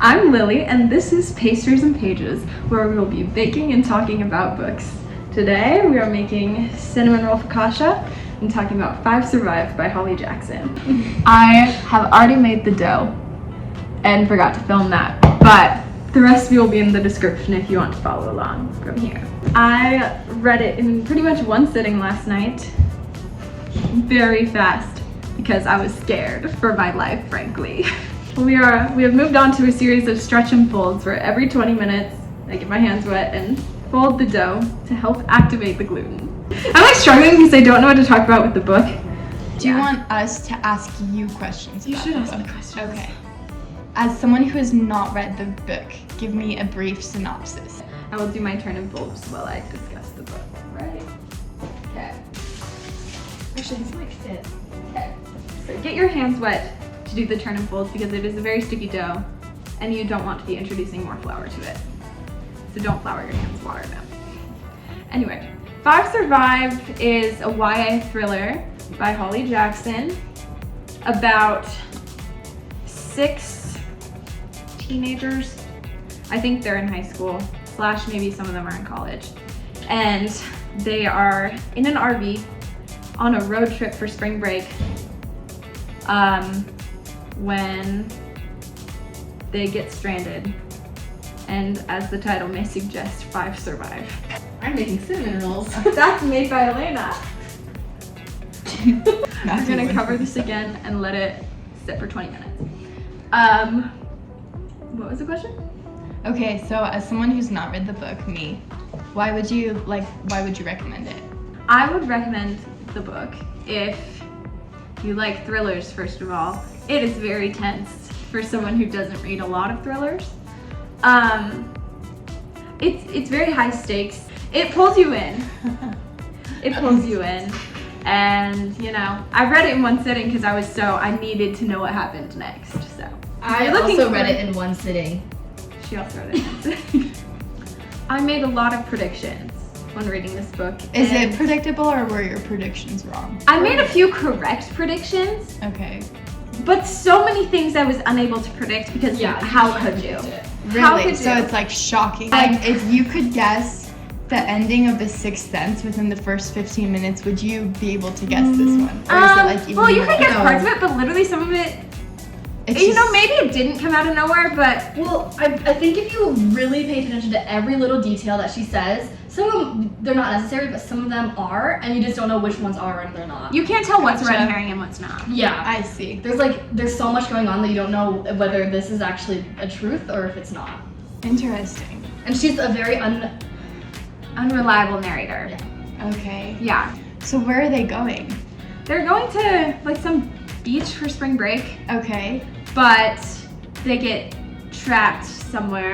I'm Lily, and this is Pastries and Pages, where we will be baking and talking about books. Today, we are making cinnamon roll focaccia and talking about 5 Survived by Holly Jackson. I have already made the dough and forgot to film that, but the recipe will be in the description if you want to follow along from here. I read it in pretty much one sitting last night, very fast, because I was scared for my life, frankly. We have moved on to a series of stretch and folds where every 20 minutes I get my hands wet and fold the dough to help activate the gluten. I'm like struggling because I don't know what to talk about with the book. Do you want us to ask you questions? You about should the ask book? me questions. Okay. As someone who has not read the book, give me a brief synopsis. I will do my turn and folds while I discuss the book. Right? Okay. Actually, this might fit. Okay. So get your hands wet to do the turn and folds because it is a very sticky dough and you don't want to be introducing more flour to it. So don't flour your hands, water them. Anyway, 5 Survived is a YA thriller by Holly Jackson about 6 teenagers. I think they're in high school, / maybe some of them are in college. And they are in an RV on a road trip for spring break when they get stranded. And as the title may suggest, 5 survive. I'm making cinnamon rolls. That's made by Elena. We're gonna cover this again and let it sit for 20 minutes. What was the question? Okay, so as someone who's not read the book, me, why would you recommend it? I would recommend the book if you like thrillers, first of all. It is very tense for someone who doesn't read a lot of thrillers. It's very high stakes. It pulls you in. It pulls you in. And, you know, I read it in one sitting because I needed to know what happened next, so. I also read it in one sitting. She also read it in one sitting. I made a lot of predictions when reading this book. Is it predictable or were your predictions wrong? I made a few correct predictions, Okay. but so many things I was unable to predict because how could you? Really? How could So you? it's like shocking. Like if you could guess the ending of The Sixth Sense within the first 15 minutes, would you be able to guess this one? Or is it like even well, you more? could guess parts of it, but literally some of it, It's you know, just- maybe it didn't come out of nowhere, but Well, I think if you really pay attention to every little detail that she says, some of them, they're not necessary, but some of them are, and you just don't know which ones are and they're not. you can't tell what's red Gotcha. herring and what's not. Yeah. I see. There's so much going on that you don't know whether this is actually a truth or if it's not. Interesting. And she's a very Unreliable narrator. Yeah. Okay. Yeah. So where are they going? They're going to like some beach for spring break, Okay. but they get trapped somewhere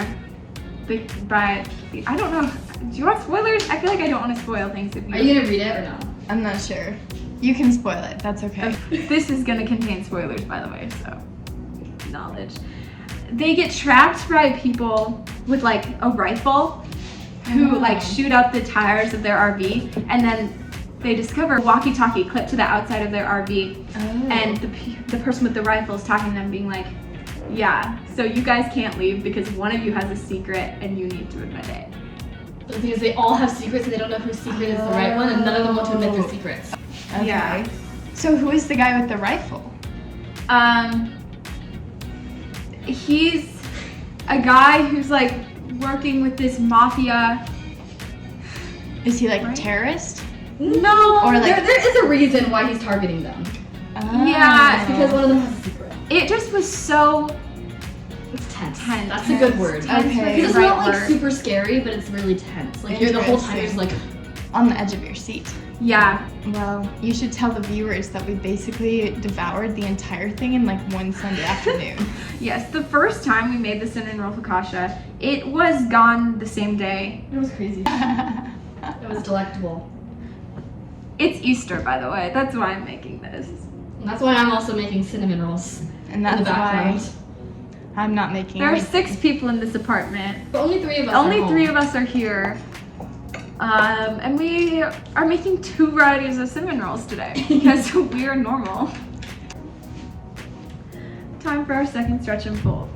by, I don't know. Do you want spoilers? I feel like I don't want to spoil things if you. Are you gonna read it or no? I'm not sure. You can spoil it. That's okay. This is gonna contain spoilers, by the way, so knowledge. They get trapped by people with like a rifle who like shoot up the tires of their RV, and then they discover a walkie-talkie clipped to the outside of their RV, and the person with the rifle is talking to them, being like, yeah, so you guys can't leave because one of you has a secret and you need to admit it. The thing is, they all have secrets and they don't know whose secret is the right one, and none of them want to admit their secrets. Okay. Yeah. So who is the guy with the rifle? He's a guy who's like working with this mafia. Is he like Right. a terrorist? No, Or like- there is a reason why he's targeting them. Yeah, It's because one of them has a secret. it just was so It's tense. tense. That's a good word. Tense Okay. was Because the it's right not like word. super scary, but it's really tense. Like you're the whole time you're just like, on the edge of your seat. Yeah. Well, you should tell the viewers that we basically devoured the entire thing in like one Sunday afternoon. Yes, the first time we made the cinnamon roll focaccia, it was gone the same day. it was crazy. It was delectable. It's Easter, by the way. That's why I'm making this. And that's why I'm also making cinnamon rolls And in that's the background. why I'm not making There are any. 6 people in this apartment. But only 3 of us Only are 3 home. of us are here. And we are making 2 varieties of cinnamon rolls today because we are normal. Time for our second stretch and fold.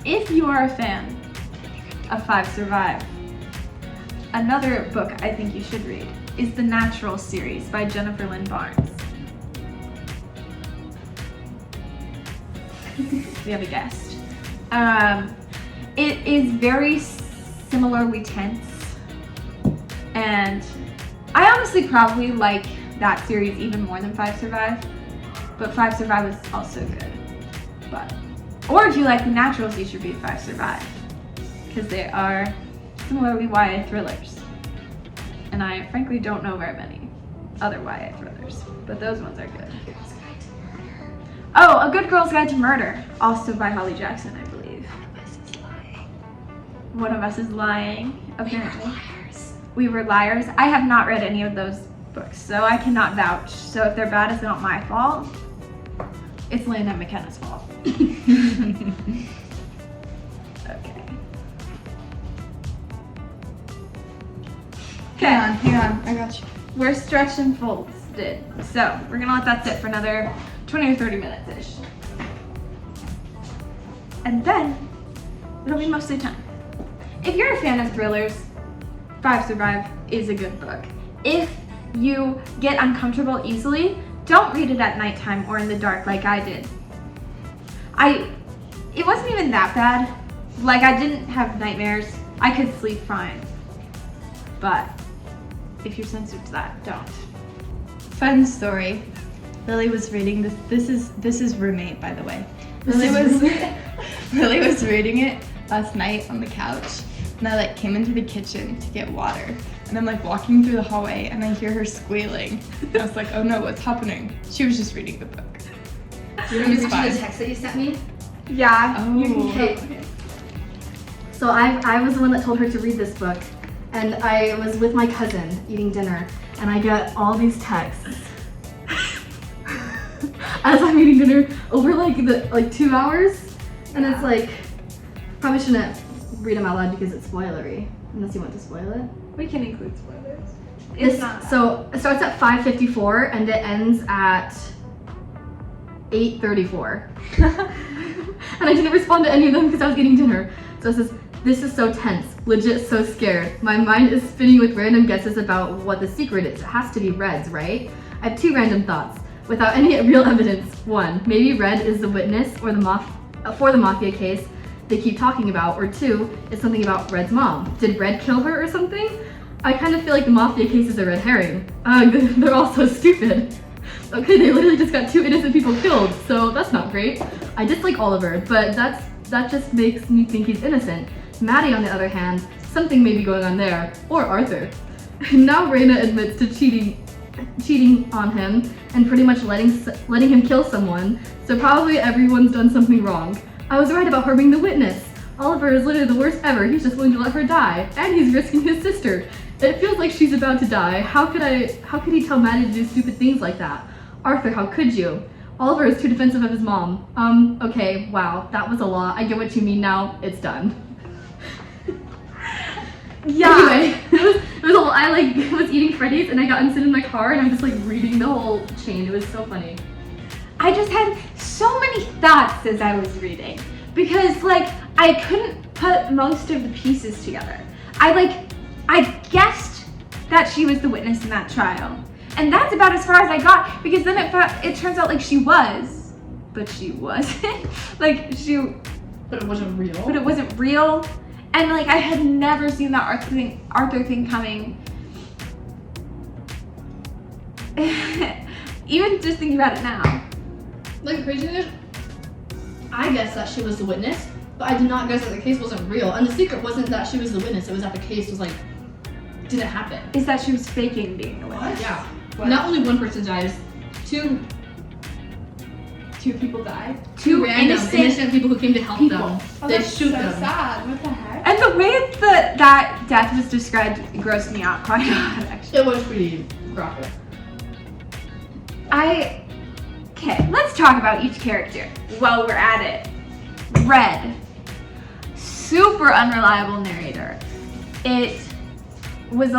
if you are a fan of Five Survive, another book I think you should read is The Natural series by Jennifer Lynn Barnes. We have a guest. It is very similarly tense, and I honestly probably like that series even more than Five Survive, but Five Survive is also good. Or if you like The Naturals, you should read Five Survive, because they are similarly YA thrillers. And I frankly don't know very many other YA thrillers, but those ones are good. Oh, A Good Girl's Guide to Murder, also by Holly Jackson, I believe. One of us is lying, apparently. We Were Liars. I have not read any of those books, so I cannot vouch. So if they're bad, it's not my fault. It's Lynn and McKenna's fault. Okay. Hang on, I got you. We're stretched and folded, so we're gonna let that sit for another 20 or 30 minutes-ish. And then, it'll be mostly time. If you're a fan of thrillers, Five Survive is a good book. If you get uncomfortable easily, don't read it at nighttime or in the dark like I did. It wasn't even that bad. Like, I didn't have nightmares. I could sleep fine. But if you're sensitive to that, don't. Fun story. Lily was reading this. This is Roommate, by the way. Lily was reading it last night on the couch, and I came into the kitchen to get water, and I'm walking through the hallway, and I hear her squealing. I was like, oh no, what's happening? She was just reading the book. Do you remember the text that you sent me? Yeah. Oh. Okay. So I was the one that told her to read this book, and I was with my cousin eating dinner, and I get all these texts as I'm eating dinner over 2 hours, and it's probably shouldn't read them out loud because it's spoilery, unless you want to spoil it. We can include spoilers. So it starts at 5:54 and it ends at 8:34. And I didn't respond to any of them because I was eating dinner. So it says, "This is so tense, legit so scared. My mind is spinning with random guesses about what the secret is. It has to be Red's, right? I have 2 random thoughts, without any real evidence. 1, maybe Red is the witness or for the mafia case they keep talking about, or 2, it's something about Red's mom. Did Red kill her or something? I kind of feel like the mafia case is a red herring. They're all so stupid. Okay, they literally just got 2 innocent people killed, so that's not great. I dislike Oliver, but that just makes me think he's innocent. Maddie, on the other hand, something may be going on there. Or Arthur. Now Raina admits to cheating on him and pretty much letting him kill someone, so probably everyone's done something wrong. I was right about her being the witness. Oliver is literally the worst ever. He's just willing to let her die, and he's risking his sister. It feels like she's about to die. How could he tell Maddie to do stupid things like that? Arthur, how could you? Oliver is too defensive of his mom. Okay, wow, that was a lot. I get what you mean now. It's done." Yeah. Anyway, I was eating Freddy's and I got sit in my car and I'm just reading the whole chain. It was so funny. I just had so many thoughts as I was reading because I couldn't put most of the pieces together. I guessed that she was the witness in that trial, and that's about as far as I got because then it turns out she was, but she wasn't. But it wasn't real. But it wasn't real, and I had never seen that Arthur thing coming. Even just thinking about it now. Crazy thing is, I guessed that she was the witness, but I did not guess that the case wasn't real. And the secret wasn't that she was the witness, it was that the case was didn't happen. Is that she was faking being the witness? Yeah. What? Not only one person dies, 2 people died. 2 random innocent people who came to help them. Oh, They that's shoot so them. sad. What the heck? And the way that death was described grossed me out quite a lot, actually. It was pretty graphic. Okay, let's talk about each character while we're at it. Red. Super unreliable narrator. It was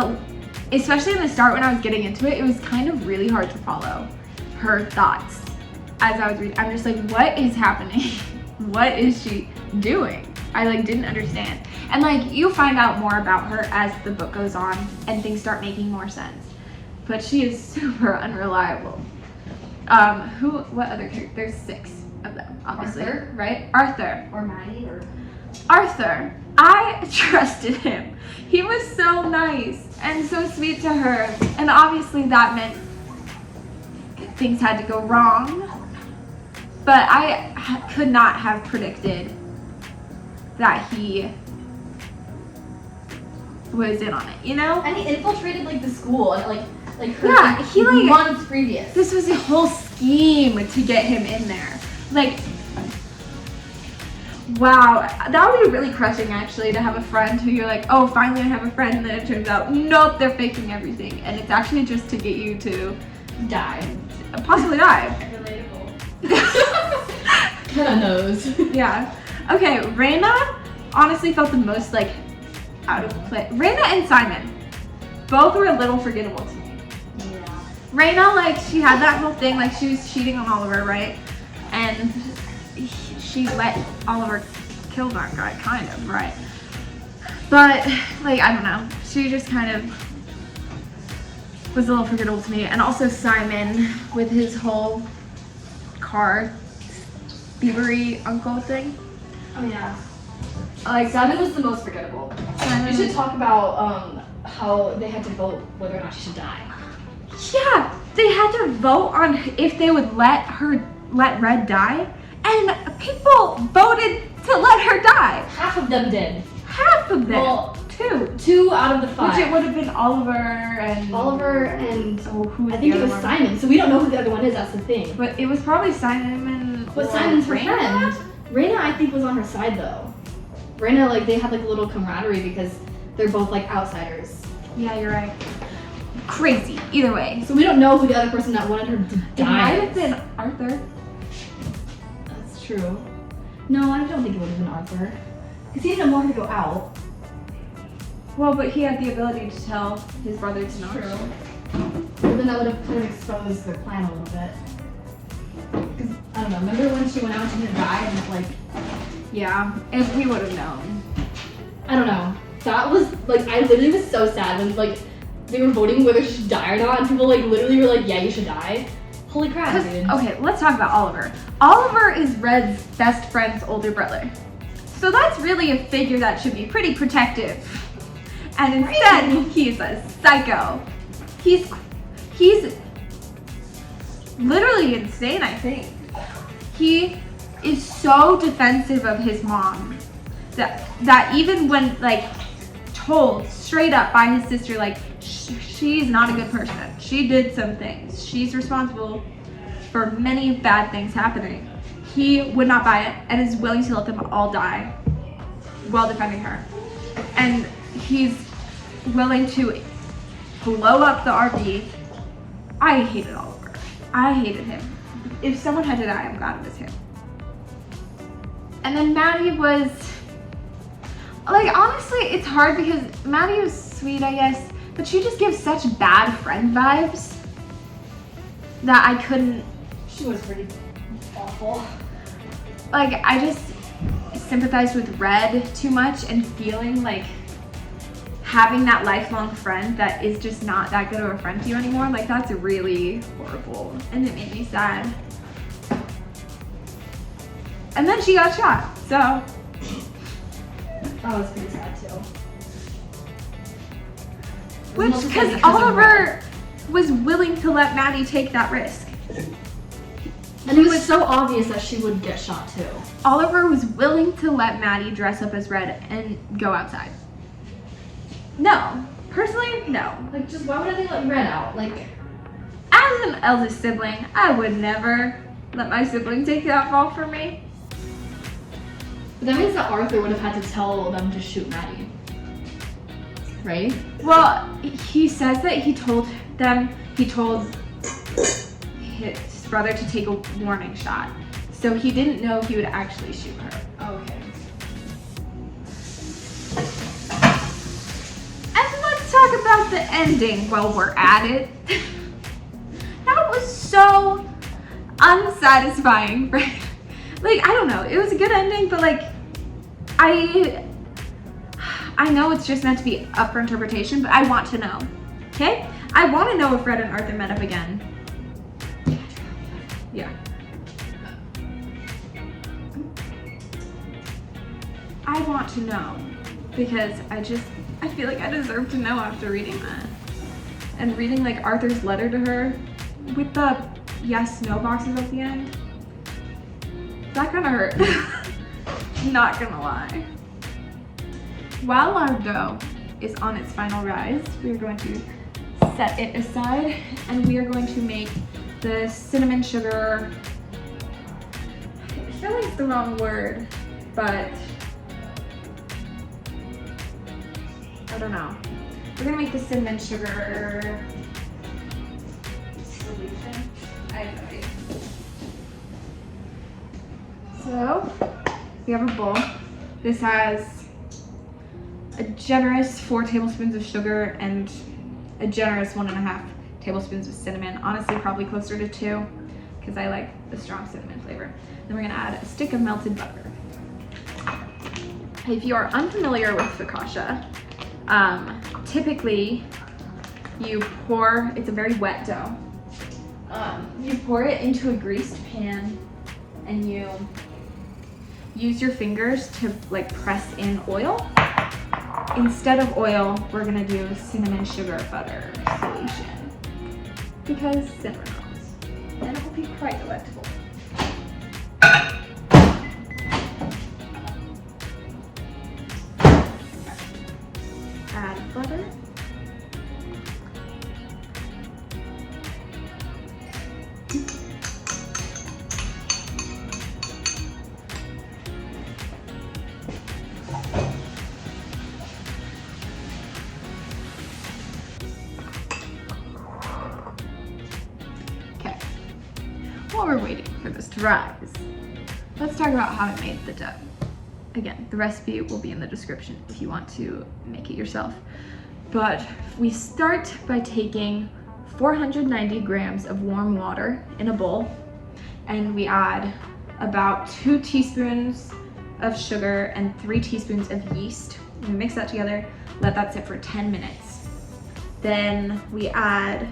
especially in the start when I was getting into it, it was kind of really hard to follow her thoughts as I was reading. I'm just what is happening? What is she doing? I like didn't understand. And like you find out more about her as the book goes on and things start making more sense. But she is super unreliable. What other character? There's 6 of them, obviously. Arthur? Right? Arthur. Or Maddie, or... Arthur. I trusted him. He was so nice and so sweet to her. And obviously that meant things had to go wrong. But I could not have predicted that he was in on it, you know? And he infiltrated like the school and like her Yeah, he like months previous. This was a whole scheme to get him in there. Like, wow, that would be really crushing actually to have a friend who you're like, oh, finally I have a friend, and then it turns out, nope, they're faking everything, and it's actually just to get you to Die. possibly die. Relatable. Kinda knows. Yeah. Okay, Raina honestly felt the most like out of place. Raina and Simon, both were a little forgettable to me. Yeah. Raina, like, she had that whole thing, like, she was cheating on Oliver, right? And she let Oliver kill that guy, kind of, right? But, like, I don't know. She just kind of was a little forgettable to me. And also Simon with his whole car thievery uncle thing. Oh yeah. Like, Simon was the most forgettable. Simon We should was- talk about how they had to vote whether or not she should die. Yeah, they had to vote on if they would let Red die, and people voted to let her die. Half of them did. Half of them. Well, 2. 2 out of the 5. Which it would have been Oliver and Oliver and oh, who was I think the it was other one? Simon. So we don't know who the other one is. That's the thing. But it was probably Simon. But or Simon's her Raina? friend. Raina, I think, was on her side though. Raina, like, they had like a little camaraderie because they're both like outsiders. Yeah, you're right. Crazy. Either way, So we don't know who the other person that wanted her to it die might have is. been Arthur. That's true. No, I don't think it would have been Arthur. Because he didn't want her to go out. Well, but he had the ability to tell his brother to not. But then that would have kind of exposed their plan a little bit. Because, I don't know, remember when she went out and she didn't die and like, Yeah, if we would have known. I don't know. That was, like, I literally was so sad when, like, they were voting whether she should die or not, and people, like, literally were like, yeah, you should die. Holy crap, dude. Okay, let's talk about Oliver. Oliver is Red's best friend's older brother. So that's really a figure that should be pretty protective. And instead, he's a psycho. He's literally insane, I think. He is so defensive of his mom that even when, like, told straight up by his sister, like, she's not a good person. She did some things. She's responsible for many bad things happening. He would not buy it and is willing to let them all die while defending her. And he's willing to blow up the RV. I hated Oliver. I hated him. If someone had to die, I'm glad it was him. And then Maddie was, like, honestly, it's hard because Maddie was sweet, I guess, but she just gives such bad friend vibes that I couldn't, She was pretty awful. like, I just sympathized with Red too much and feeling like having that lifelong friend that is just not that good of a friend to you anymore, like, that's really horrible, and it made me sad. And then she got shot, so. That was pretty sad too. Which, Mostly because because of Oliver was willing to let Maddie take that risk. And it was so obvious that she would get shot too. Oliver was willing to let Maddie dress up as Red and go outside. No. Personally, no. Like, just why would they let Red out? Like, As an eldest sibling, I would never let my sibling take that fall for me. but that means that Arthur would have had to tell them to shoot Maddie. Right? Well, he says that he told his brother to take a warning shot. So he didn't know if he would actually shoot her. Okay. And let's talk about the ending while we're at it. That was so unsatisfying, right? Like, I don't know. It was a good ending, but like, I know it's just meant to be up for interpretation, but I want to know. Okay? I want to know if Red and Arthur met up again. Yeah. I want to know because I feel like I deserve to know after reading that. And reading like Arthur's letter to her with the yes, no boxes at the end. That kind of hurt. Not gonna lie. While our dough is on its final rise, we are going to set it aside and we are going to make the cinnamon sugar. I feel like it's the wrong word, but I don't know. We're gonna make the cinnamon sugar solution. I have no idea. So we have a bowl. This has a generous 4 tablespoons of sugar and a generous 1.5 tablespoons of cinnamon. Honestly, probably closer to 2 because I like the strong cinnamon flavor. Then we're gonna add a stick of melted butter. If you are unfamiliar with focaccia, typically you pour, it's a very wet dough. You pour it into a greased pan and you use your fingers to like press in oil. Instead of oil, we're gonna do cinnamon sugar butter solution because cinnamon rolls, and it will be quite delectable. Add butter. Okay. While we're waiting for this to rise, let's talk about how I made the dough. Again, the recipe will be in the description if you want to make it yourself. But we start by taking 490 grams of warm water in a bowl, and we add about 2 teaspoons of sugar and 3 teaspoons of yeast. We mix that together, let that sit for 10 minutes. Then we add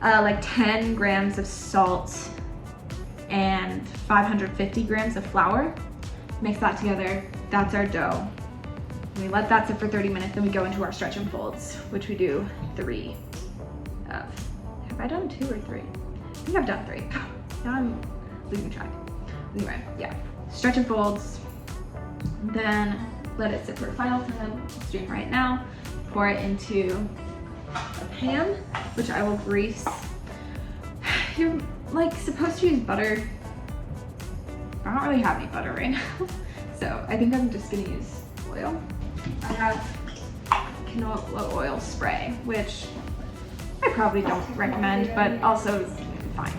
like 10 grams of salt and 550 grams of flour. Mix that together, that's our dough. And we let that sit for 30 minutes, then we go into our stretch and folds, which we do 3 of. Have I done 2 or 3? I think I've done 3. Now I'm losing track. Anyway, yeah. Stretch and folds, then let it sit for a final 10 minutes. It's doing right now. Pour it into a pan, which I will grease. You're like supposed to use butter. I don't really have any butter right now, so I think I'm just gonna use oil. I have canola oil spray, which I probably don't recommend, but also is fine.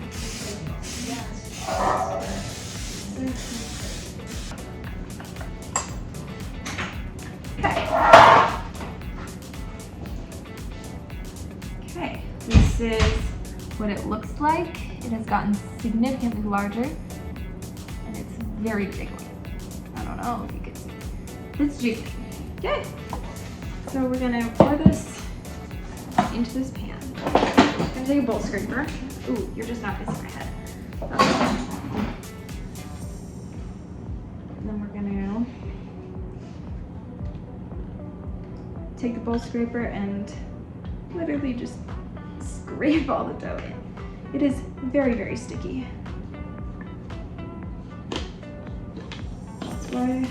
Okay, this is what it looks like. It has gotten significantly larger. It's very jiggly. I don't know if you can see. It's jiggly. Okay. So we're gonna pour this into this pan. I'm gonna take a bowl scraper. Ooh, you're just not missing my head. And then we're gonna take the bowl scraper and literally just scrape all the dough in. It is very, very sticky. Why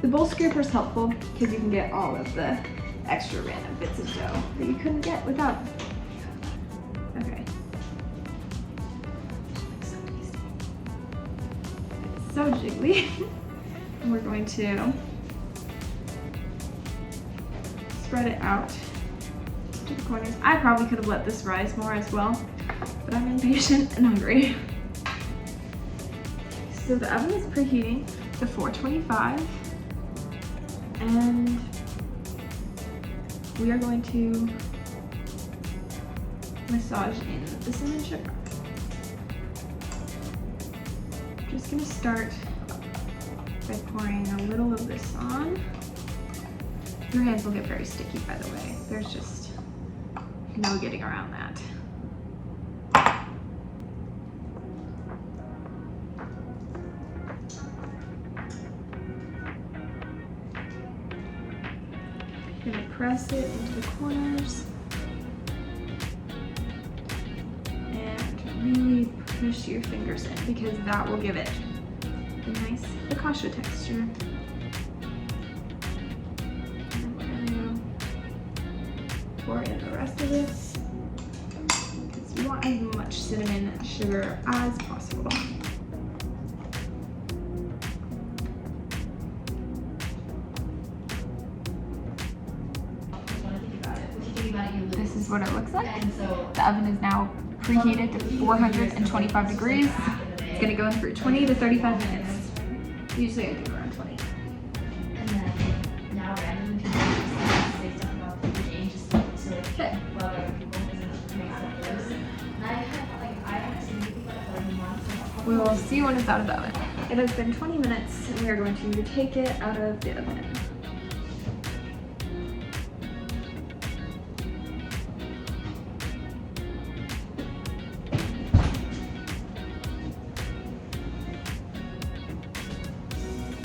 the bowl scraper is helpful because you can get all of the extra random bits of dough that you couldn't get without. Okay. So tasty. It's so jiggly. And we're going to spread it out to the corners. I probably could have let this rise more as well, but I'm impatient and hungry. So the oven is preheating to 425, and we are going to massage in the cinnamon sugar. Just gonna start by pouring a little of this on. Your hands will get very sticky, by the way. There's just no getting around that. I'm gonna press it into the corners and really push your fingers in, because that will give it a nice focaccia texture. And we're gonna pour in the rest of this, because you want as much cinnamon and sugar as possible. This is what it looks like. The oven is now preheated to 425 degrees. It's gonna go in for 20 to 35 minutes. Usually I do around 20. Okay. We will see when it's out of the oven. It has been 20 minutes and we are going to take it out of the oven.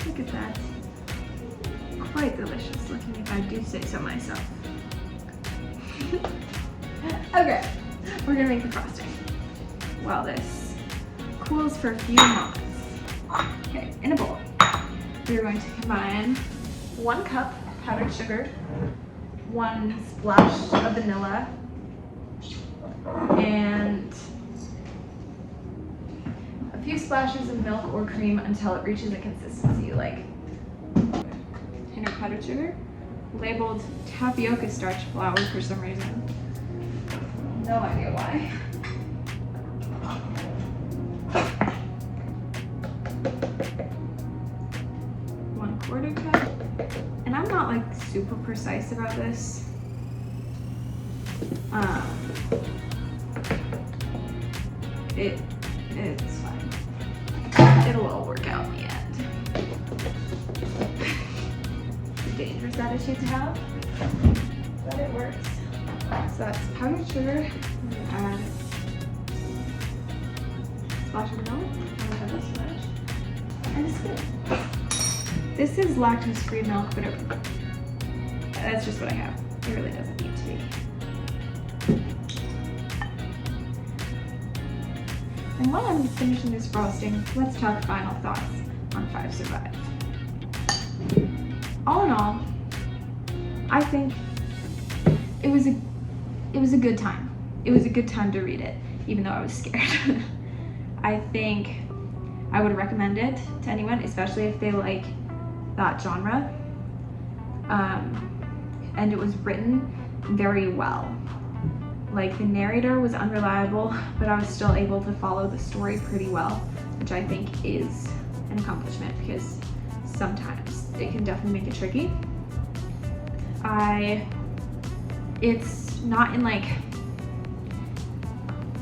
Look at that. Quite delicious looking, if I do say so myself. Okay, we're gonna make the frosting while this cools for a few moments. Okay, in a bowl, we're going to combine 1 cup powdered sugar, 1 splash of vanilla, and a few splashes of milk or cream until it reaches a consistency you like. And our powdered sugar, labeled tapioca starch flour for some reason. No idea why. One 1/4 cup. And I'm not like super precise about this. It's fine. It'll all work out in the end. It's a dangerous attitude to have, but it works. So that's powdered sugar. I'm gonna add a splash of vanilla, and a scoop. This is lactose-free milk, but that's just what I have. It really doesn't need to be. And while I'm finishing this frosting, let's talk final thoughts on 5 Survive. All in all, I think it was a good time. It was a good time to read it, even though I was scared. I think I would recommend it to anyone, especially if they like that genre. And it was written very well. Like, the narrator was unreliable, but I was still able to follow the story pretty well, which I think is an accomplishment, because sometimes it can definitely make it tricky. It's not in like,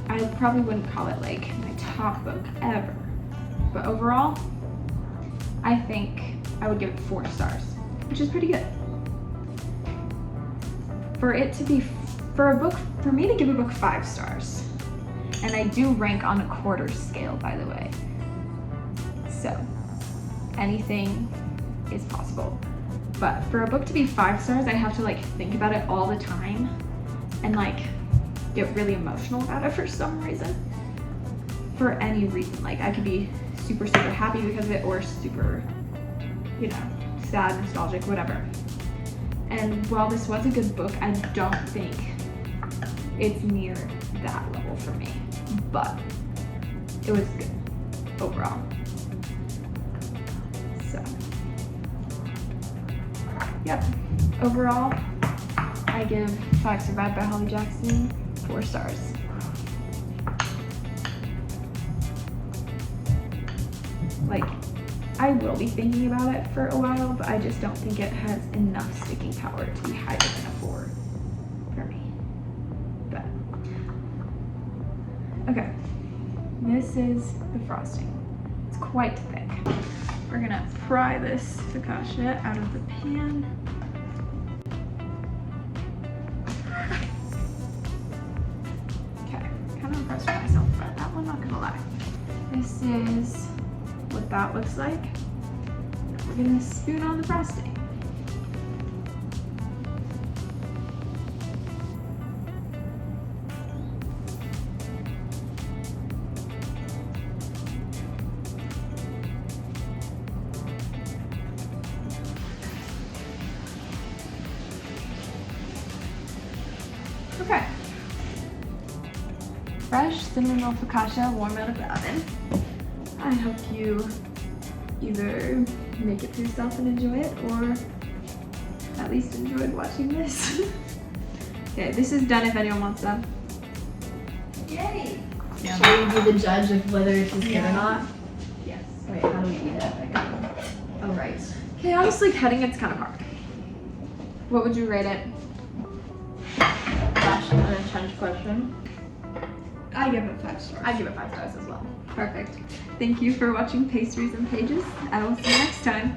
I probably wouldn't call it like my top book ever, but overall, I think I would give it 4 stars, which is pretty good. For me to give a book 5 stars, and I do rank on a quarter scale, by the way, so anything is possible. But for a book to be 5 stars, I have to like think about it all the time and like get really emotional about it for some reason. For any reason, like I could be super, super happy because of it, or super, you know, sad, nostalgic, whatever. And while this was a good book, I don't think it's near that level for me, but it was good overall. So, yep, overall, I give 5 Survive by Holly Jackson 4 stars. Like, I will be thinking about it for a while, but I just don't think it has enough sticking power to be higher than a 4 for me. But, okay, this is the frosting. It's quite thick. We're gonna pry this focaccia out of the pan. Okay, kind of impressed with myself about that one, not gonna lie. This is what that looks like. We're gonna spoon on the frosting. Okay. Fresh cinnamon roll focaccia warm out of the oven. I hope you either make it for yourself and enjoy it, or at least enjoyed watching this. Okay, this is done if anyone wants them. Yay! Should we be the judge of whether it's good or not? Yes. Wait, how do we eat it? Oh, right. Okay, honestly, cutting it's kind of hard. What would you rate it? That's an intense question. I give it 5 stars. I give it 5 stars as well. Perfect. Thank you for watching Pastries and Pages. I will see you next time.